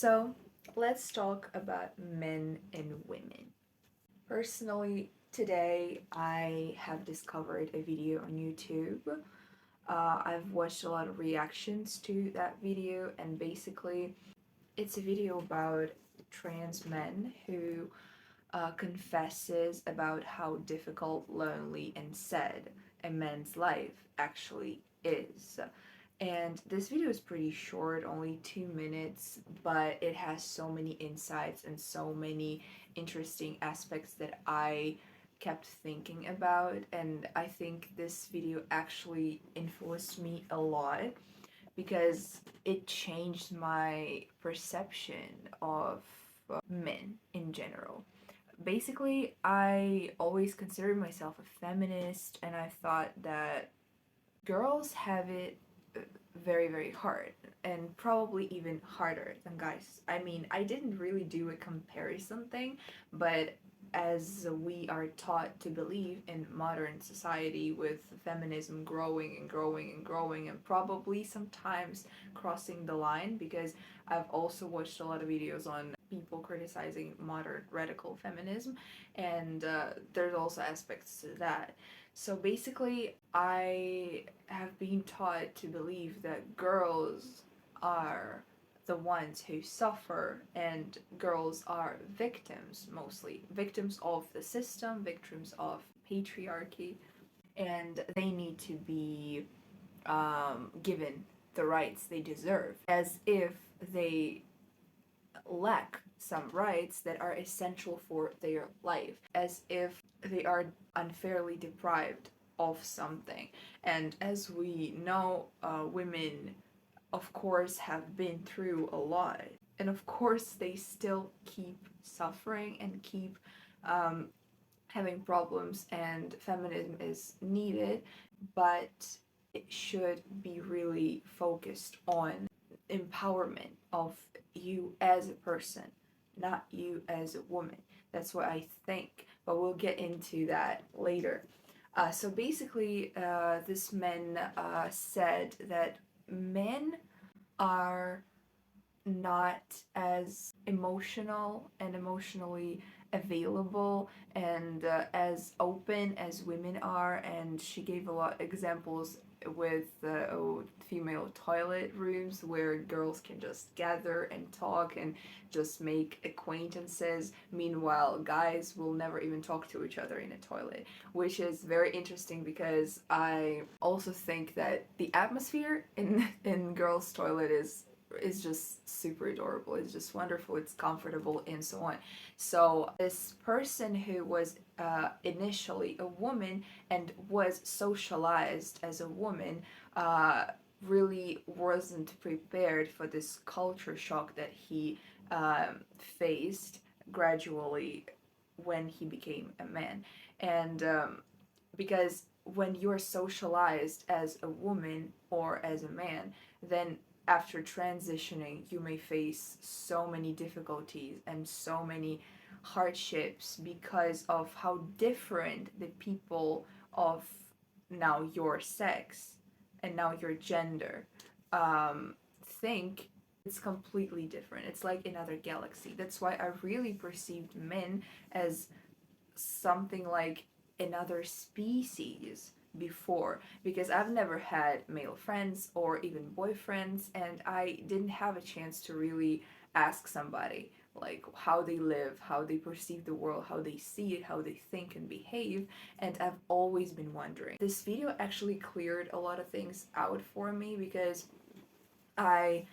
So, let's talk about men and women. Personally, today I have discovered a video on YouTube. I've watched a lot of reactions to that video, and basically, it's a video about trans men who confesses about how difficult, lonely, and sad a man's life actually is. And this video is pretty short, only 2 minutes, but it has so many insights and so many interesting aspects that I kept thinking about. And I think this video actually influenced me a lot because it changed my perception of men in general. Basically, I always considered myself a feminist, and I thought that girls have it very, very hard, and probably even harder than guys. I mean, I didn't really do a comparison thing, but as we are taught to believe in modern society, with feminism growing and growing and growing, and probably sometimes crossing the line, because I've also watched a lot of videos on people criticizing modern radical feminism, and there's also aspects to that. So basically, I have been taught to believe that girls are the ones who suffer, and girls are victims, mostly victims of the system, victims of patriarchy, and they need to be given the rights they deserve, as if they lack some rights that are essential for their life, as if they are unfairly deprived of something. And as we know, women, of course, have been through a lot. And of course, they still keep suffering and keep um, having problems, and feminism is needed, but it should be really focused on empowerment of you as a person, not you as a woman. That's what I think, but we'll get into that later. So basically, this man said that men are not as emotional and emotionally available and as open as women are, and she gave a lot of examples with female toilet rooms where girls can just gather and talk and just make acquaintances. Meanwhile, guys will never even talk to each other in a toilet, which is very interesting because I also think that the atmosphere in girls' toilet is just super adorable. It's just wonderful. It's comfortable and so on. So this person who was initially a woman and was socialized as a woman really wasn't prepared for this culture shock that he faced gradually when he became a man. And because when you're socialized as a woman or as a man, then after transitioning, you may face so many difficulties and so many hardships because of how different the people of now your sex and now your gender think. It's completely different. It's like another galaxy. That's why I really perceived men as something like another species before, because I've never had male friends or even boyfriends, and I didn't have a chance to really ask somebody like how they live, how they perceive the world, how they see it, how they think and behave, and I've always been wondering. This video actually cleared a lot of things out for me because I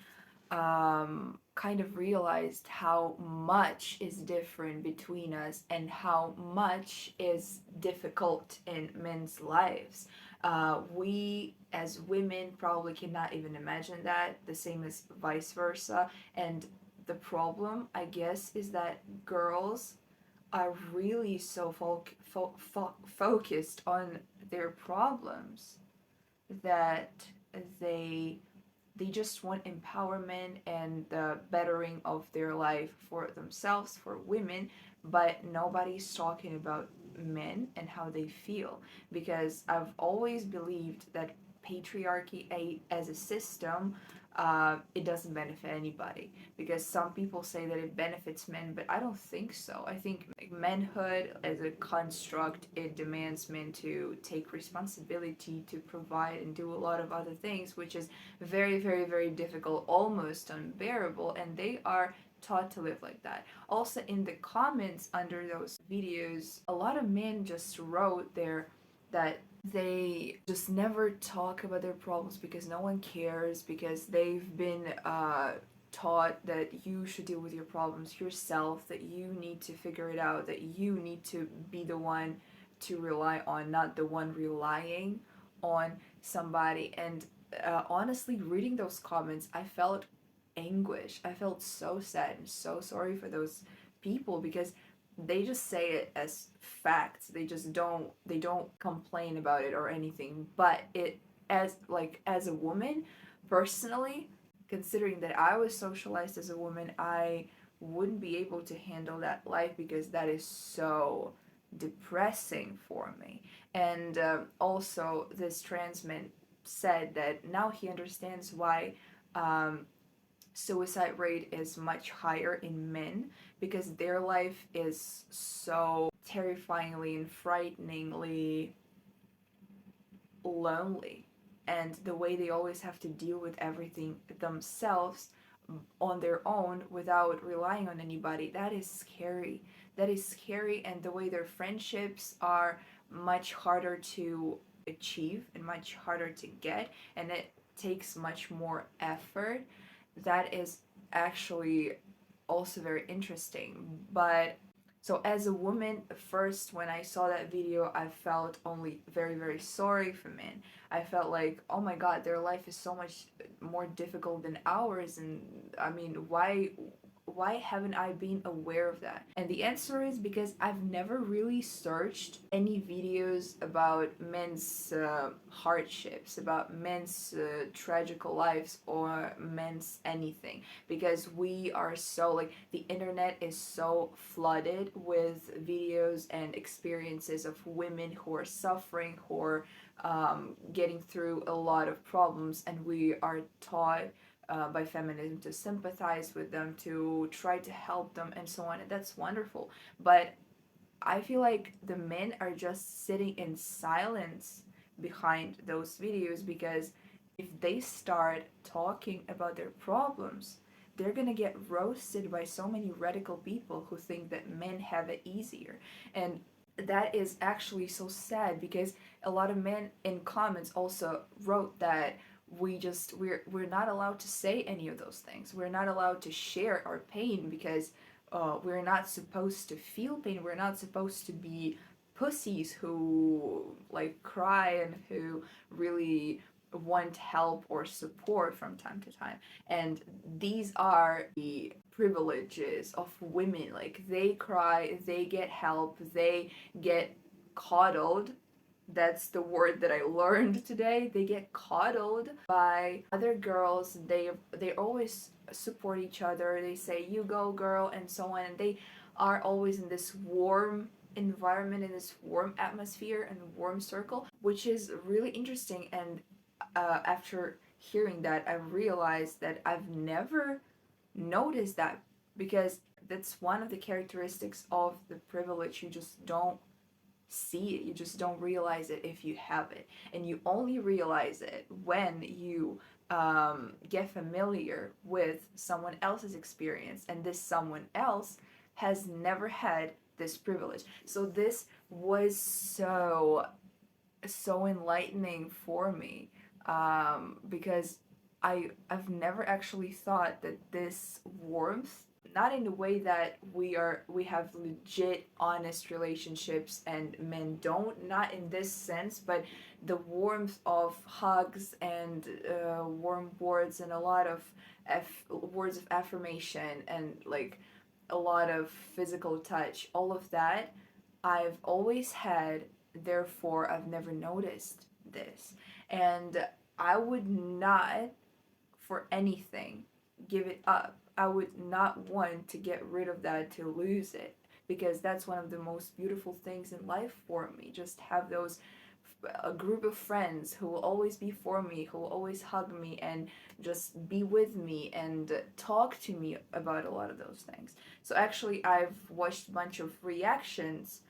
kind of realized how much is different between us and how much is difficult in men's lives. We as women probably cannot even imagine that, the same as vice versa. And the problem, I guess, is that girls are really so focused on their problems that they they just want empowerment and the bettering of their life for themselves, for women, but nobody's talking about men and how they feel. Because I've always believed that patriarchy as a system it doesn't benefit anybody, because some people say that it benefits men, but I don't think so. I think manhood as a construct, it demands men to take responsibility, to provide and do a lot of other things, which is very, very, very difficult, almost unbearable, and they are taught to live like that. Also, in the comments under those videos, a lot of men just wrote there that they just never talk about their problems because no one cares, because they've been taught that you should deal with your problems yourself, that you need to figure it out, that you need to be the one to rely on, not the one relying on somebody. And honestly, reading those comments, I felt anguish. I felt so sad and so sorry for those people, because they just say it as facts. They don't complain about it or anything. But it, as a woman, personally, considering that I was socialized as a woman, I wouldn't be able to handle that life, because that is so depressing for me. And also, this trans man said that now he understands why um, suicide rate is much higher in men, because their life is so terrifyingly and frighteningly lonely, and the way they always have to deal with everything themselves on their own without relying on anybody, that is scary. That is scary. And the way their friendships are much harder to achieve and much harder to get, and it takes much more effort, that is actually also very interesting. But so, as a woman, first when I saw that video, I felt only very, very sorry for men. I felt like, oh my god, their life is so much more difficult than ours, and I mean, why haven't I been aware of that? And the answer is because I've never really searched any videos about men's hardships, about men's tragical lives, or men's anything. Because we are so, like, the internet is so flooded with videos and experiences of women who are suffering, who are getting through a lot of problems, and we are taught by feminism to sympathize with them, to try to help them, and so on. And that's wonderful. But I feel like the men are just sitting in silence behind those videos, because if they start talking about their problems, they're gonna get roasted by so many radical people who think that men have it easier. And that is actually so sad, because a lot of men in comments also wrote that we're not allowed to say any of those things. We're not allowed to share our pain, because we're not supposed to feel pain. We're not supposed to be pussies who like cry and who really want help or support from time to time. And these are the privileges of women. Like, they cry, they get help, they get coddled. That's the word that I learned today. They get coddled by other girls. They always support each other. They say, "You go, girl," and so on. And they are always in this warm environment, in this warm atmosphere and warm circle, which is really interesting. And after hearing that, I realized that I've never noticed that, because that's one of the characteristics of the privilege. You just don't see it. You just don't realize it if you have it. And you only realize it when you get familiar with someone else's experience, and this someone else has never had this privilege. So this was so enlightening for me, because I've never actually thought that this warmth, not in the way that we have legit honest relationships and men don't, not in this sense, but the warmth of hugs and warm words, and a lot of words of affirmation, and like a lot of physical touch, all of that I've always had. Therefore, I've never noticed this. And I would not, for anything, give it up. I would not want to get rid of that, to lose it, because that's one of the most beautiful things in life for me. Just have those a group of friends who will always be for me, who will always hug me and just be with me and talk to me about a lot of those things. So actually, I've watched a bunch of reactions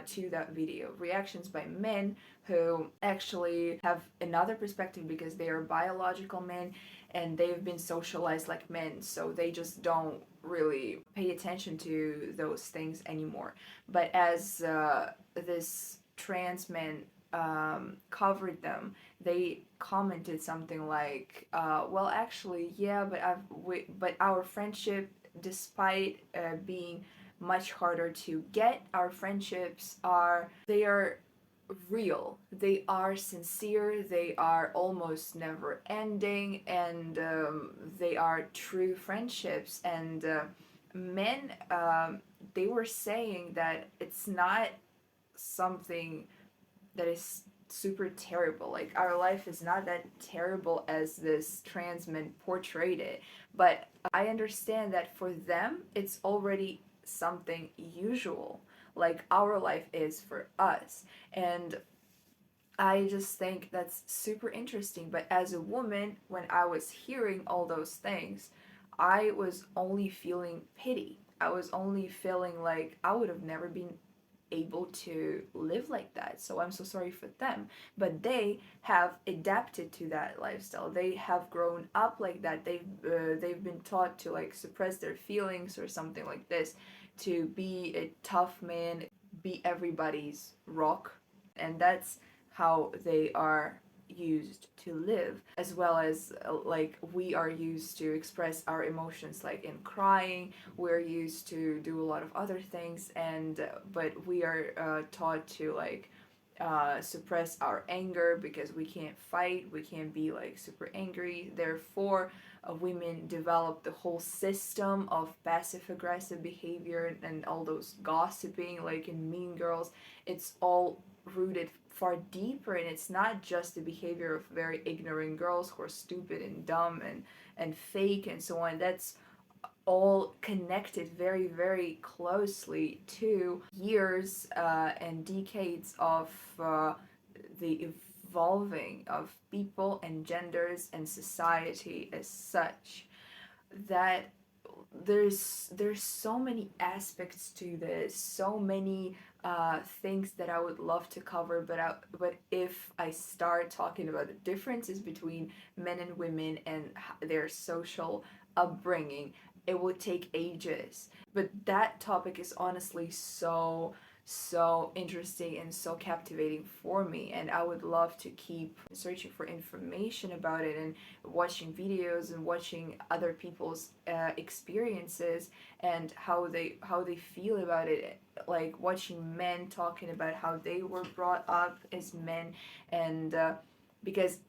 to that video, reactions by men who actually have another perspective because they are biological men and they've been socialized like men, so they just don't really pay attention to those things anymore. But as this trans men covered them, they commented something like, "Well, actually, yeah, but our friendship, despite being much harder to get, our friendships are real. They are sincere. They are almost never ending, and they are true friendships." And men, they were saying that it's not something that is super terrible. Like, our life is not that terrible as this trans men portrayed it. But I understand that for them, it's already something usual, like our life is for us. And I just think that's super interesting. But as a woman, when I was hearing all those things, I was only feeling pity. I was only feeling like I would have never been able to live like that. So I'm so sorry for them. But they have adapted to that lifestyle. They have grown up like that. They've been taught to like suppress their feelings or something like this, to be a tough man, be everybody's rock, and that's how they are used to live, as well as like we are used to express our emotions like in crying. We're used to do a lot of other things, and but we are taught to like suppress our anger because we can't fight, we can't be like super angry. Therefore women develop the whole system of passive aggressive behavior and all those gossiping like in Mean Girls. It's all rooted far deeper, and it's not just the behavior of very ignorant girls who are stupid and dumb and fake and so on. That's all connected very, very closely to years and decades of the evolving of people and genders and society as such, that there's so many aspects to this, so many things that I would love to cover, but if I start talking about the differences between men and women and their social upbringing, it would take ages. But that topic is honestly so interesting and so captivating for me, and I would love to keep searching for information about it and watching videos and watching other people's experiences and how they feel about it, like watching men talking about how they were brought up as men. And because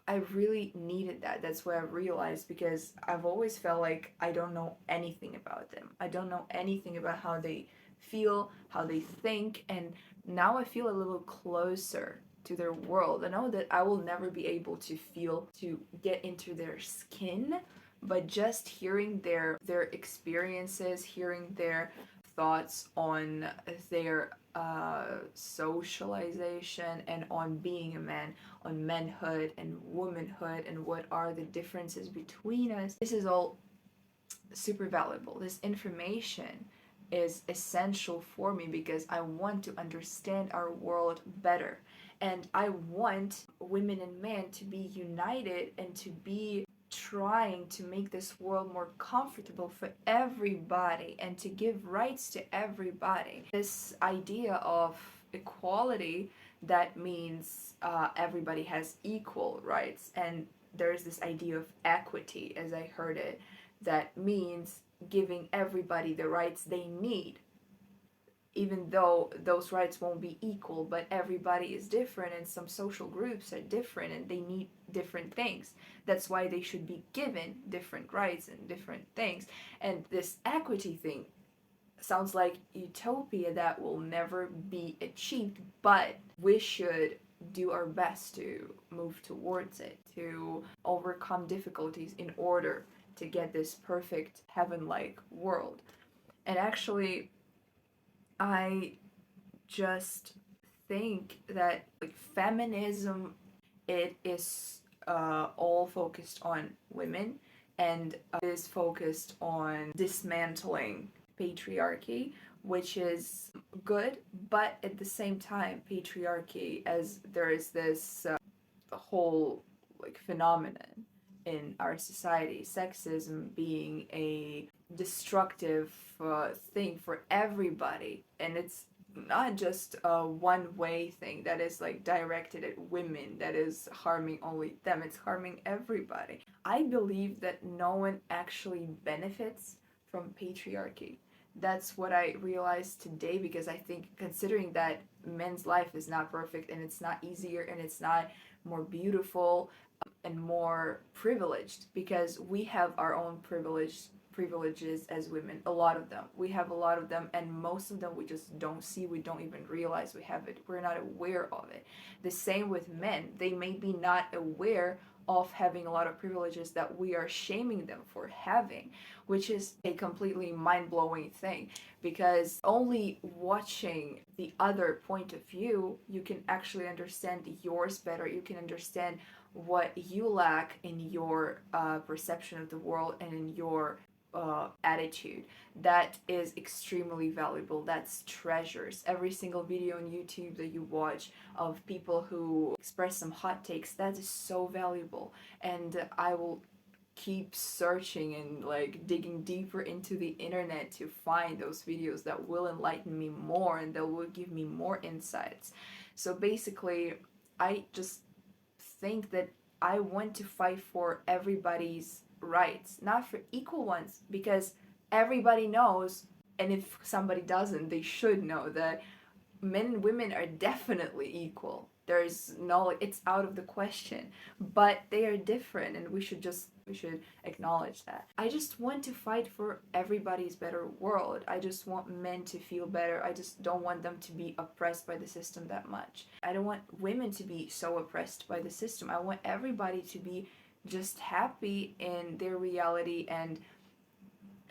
I really needed that. That's what I realized, because I've always felt like I don't know anything about them. I don't know anything about how they feel, how they think, and now I feel a little closer to their world. I know that I will never be able to feel, to get into their skin, but just hearing their experiences, hearing their thoughts on their socialization and on being a man, on manhood and womanhood, and what are the differences between us. This is all super valuable. This information is essential for me because I want to understand our world better. And I want women and men to be united and to be trying to make this world more comfortable for everybody and to give rights to everybody. This idea of equality, that means everybody has equal rights, and there's this idea of equity, as I heard it, that means giving everybody the rights they need, even though those rights won't be equal. But everybody is different, and some social groups are different, and they need different things. That's why they should be given different rights and different things. And this equity thing sounds like utopia that will never be achieved, but we should do our best to move towards it, to overcome difficulties in order to get this perfect heaven-like world. And actually, I just think that like feminism, it is all focused on women, and is focused on dismantling patriarchy, which is good, but at the same time, patriarchy, as there is this whole like phenomenon in our society, sexism being a destructive thing for everybody, and it's not just a one way thing that is like directed at women, that is harming only them, it's harming everybody. I believe that no one actually benefits from patriarchy. That's what I realized today, because I think, considering that men's life is not perfect and it's not easier and it's not more beautiful and more privileged, because we have our own privileges as women, a lot of them, we have a lot of them, and most of them we just don't see, we don't even realize we have it, we're not aware of it. The same with men, they may be not aware of having a lot of privileges that we are shaming them for having, which is a completely mind-blowing thing, because only watching the other point of view you can actually understand yours better, you can understand what you lack in your perception of the world and in your attitude. That is extremely valuable. That's treasures. Every single video on YouTube that you watch of people who express some hot takes, that is so valuable. And I will keep searching and like digging deeper into the internet to find those videos that will enlighten me more and that will give me more insights. So basically, I just think that I want to fight for everybody's rights, not for equal ones, because everybody knows, and if somebody doesn't, they should know that men and women are definitely equal. There's no, like, it's out of the question, but they are different, and we should acknowledge that. I just want to fight for everybody's better world. I just want men to feel better. I just don't want them to be oppressed by the system that much. I don't want women to be so oppressed by the system. I want everybody to be just happy in their reality, and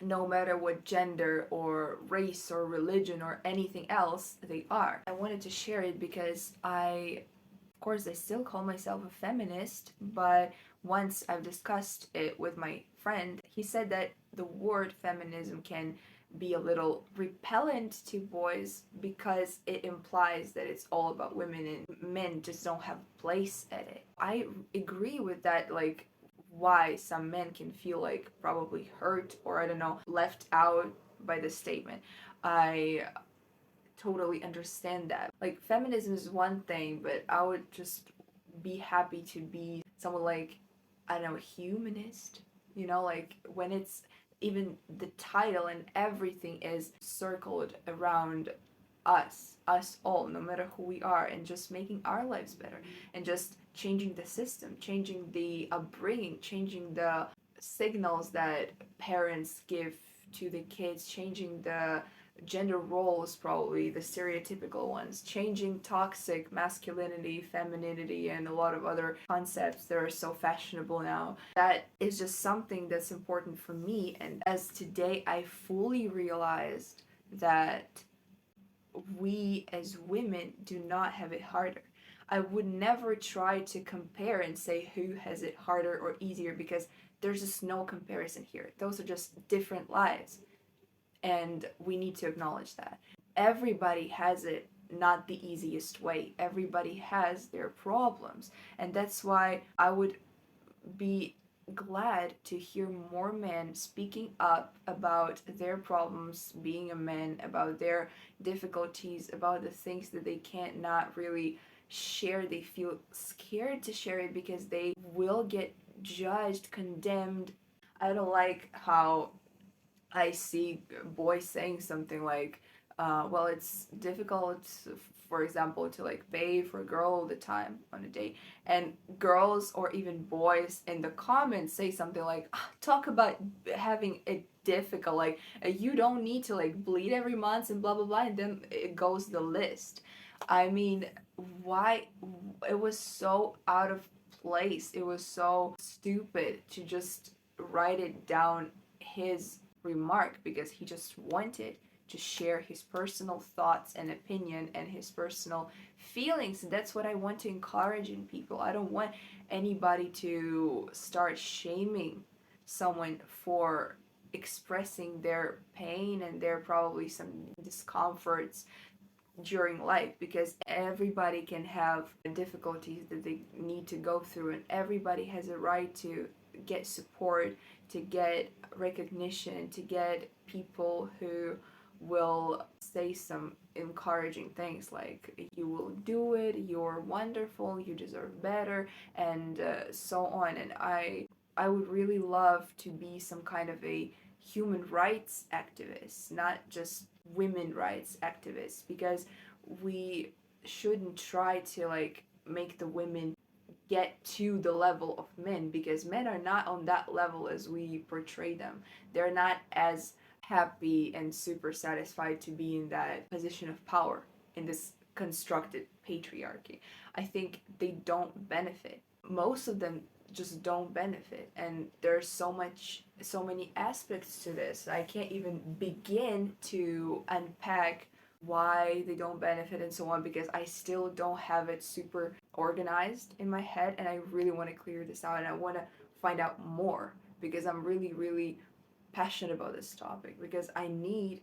no matter what gender or race or religion or anything else they are. I wanted to share it because of course, I still call myself a feminist, but once I've discussed it with my friend, he said that the word feminism can be a little repellent to boys because it implies that it's all about women and men just don't have a place at it. I agree with that, like, why some men can feel like probably hurt or, I don't know, left out by the statement. I totally understand that. Like, feminism is one thing, but I would just be happy to be someone like, I don't know, humanist. You know, like when it's even the title and everything is circled around us all, no matter who we are, and just making our lives better, and just changing the system, changing the upbringing, changing the signals that parents give to the kids, changing the gender roles, probably the stereotypical ones, changing toxic masculinity, femininity, and a lot of other concepts that are so fashionable now. That is just something that's important for me, and as today I fully realized that we as women do not have it harder. I would never try to compare and say who has it harder or easier, because there's just no comparison here. Those are just different lives, and we need to acknowledge that. Everybody has it not the easiest way. Everybody has their problems, and that's why I would be glad to hear more men speaking up about their problems being a man, about their difficulties, about the things that they can't not really share. They feel scared to share it because they will get judged, condemned. I don't like how I see boys saying something like, well, it's difficult, for example, to like pay for a girl all the time on a date. And girls or even boys in the comments say something like, "Ah, talk about having it difficult, like you don't need to like bleed every month and blah, blah, blah." And then it goes the list. I mean, why? It was so out of place. It was so stupid to just write it down his remark because he just wanted to share his personal thoughts and opinion and his personal feelings. And that's what I want to encourage in people. I don't want anybody to start shaming someone for expressing their pain and their probably some discomforts during life, because everybody can have difficulties that they need to go through, and everybody has a right to get support, to get recognition, to get people who will say some encouraging things like you will do it, you're wonderful, you deserve better, and so on. And I would really love to be some kind of a human rights activist, not just women rights activists, because we shouldn't try to like make the women get to the level of men, because men are not on that level as we portray them. They're not as happy and super satisfied to be in that position of power in this constructed patriarchy. I think they don't benefit. Most of them just don't benefit, and there's so many aspects to this. I can't even begin to unpack why they don't benefit and so on, because I still don't have it super organized in my head, and I really want to clear this out, and I want to find out more, because I'm really passionate about this topic, because I need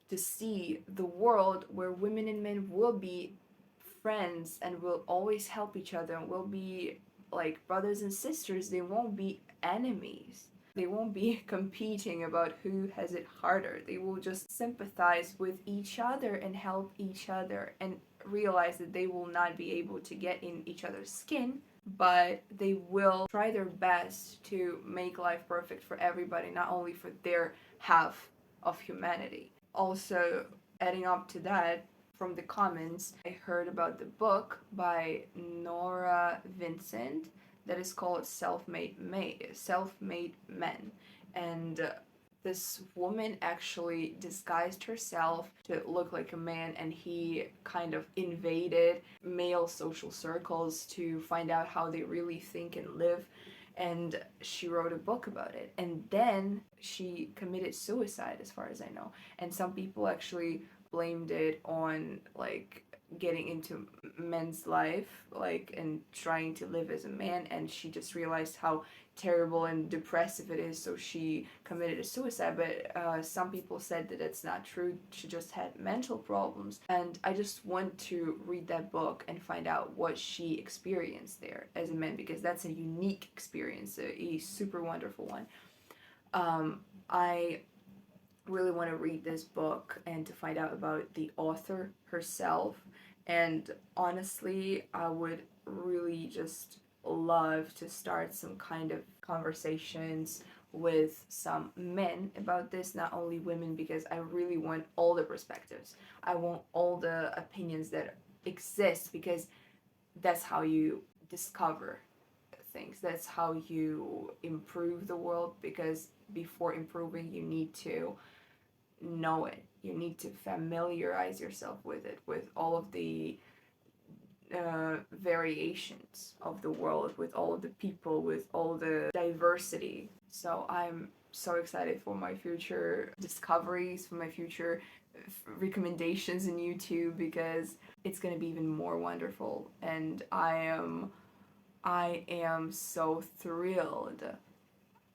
to see the world where women and men will be friends and will always help each other and will be like brothers and sisters. They won't be enemies. They won't be competing about who has it harder. They will just sympathize with each other and help each other, and realize that they will not be able to get in each other's skin, but they will try their best to make life perfect for everybody, not only for their half of humanity. Also, adding up to that, from the comments, I heard about the book by Nora Vincent that is called Self-Made Men. And this woman actually disguised herself to look like a man, and he kind of invaded male social circles to find out how they really think and live. And she wrote a book about it. And then she committed suicide, as far as I know. And some people actually blamed it on like getting into men's life, like, and trying to live as a man, and she just realized how terrible and depressive it is, so she committed a suicide. But some people said that it's not true, she just had mental problems. And I just want to read that book and find out what she experienced there as a man, because that's a unique experience, a super wonderful one. I really want to read this book and to find out about the author herself. And honestly, I would really just love to start some kind of conversations with some men about this, not only women, because I really want all the perspectives. I want all the opinions that exist, because that's how you discover things. That's how you improve the world, because before improving, you need to know it. You need to familiarize yourself with it, with all of the variations of the world, with all of the people, with all the diversity. So I'm so excited for my future discoveries, for my future recommendations in YouTube, because it's gonna be even more wonderful. And I am so thrilled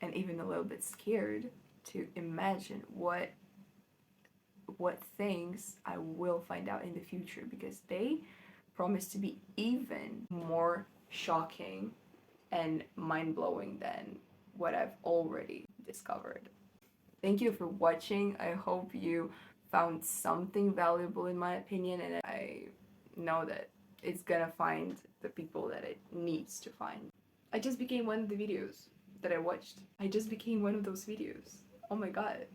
and even a little bit scared to imagine what things I will find out in the future, because they promise to be even more shocking and mind-blowing than what I've already discovered. Thank you for watching. I hope you found something valuable in my opinion, and I know that it's gonna find the people that it needs to find. I just became one of the videos that I watched. I just became one of those videos. Oh my god.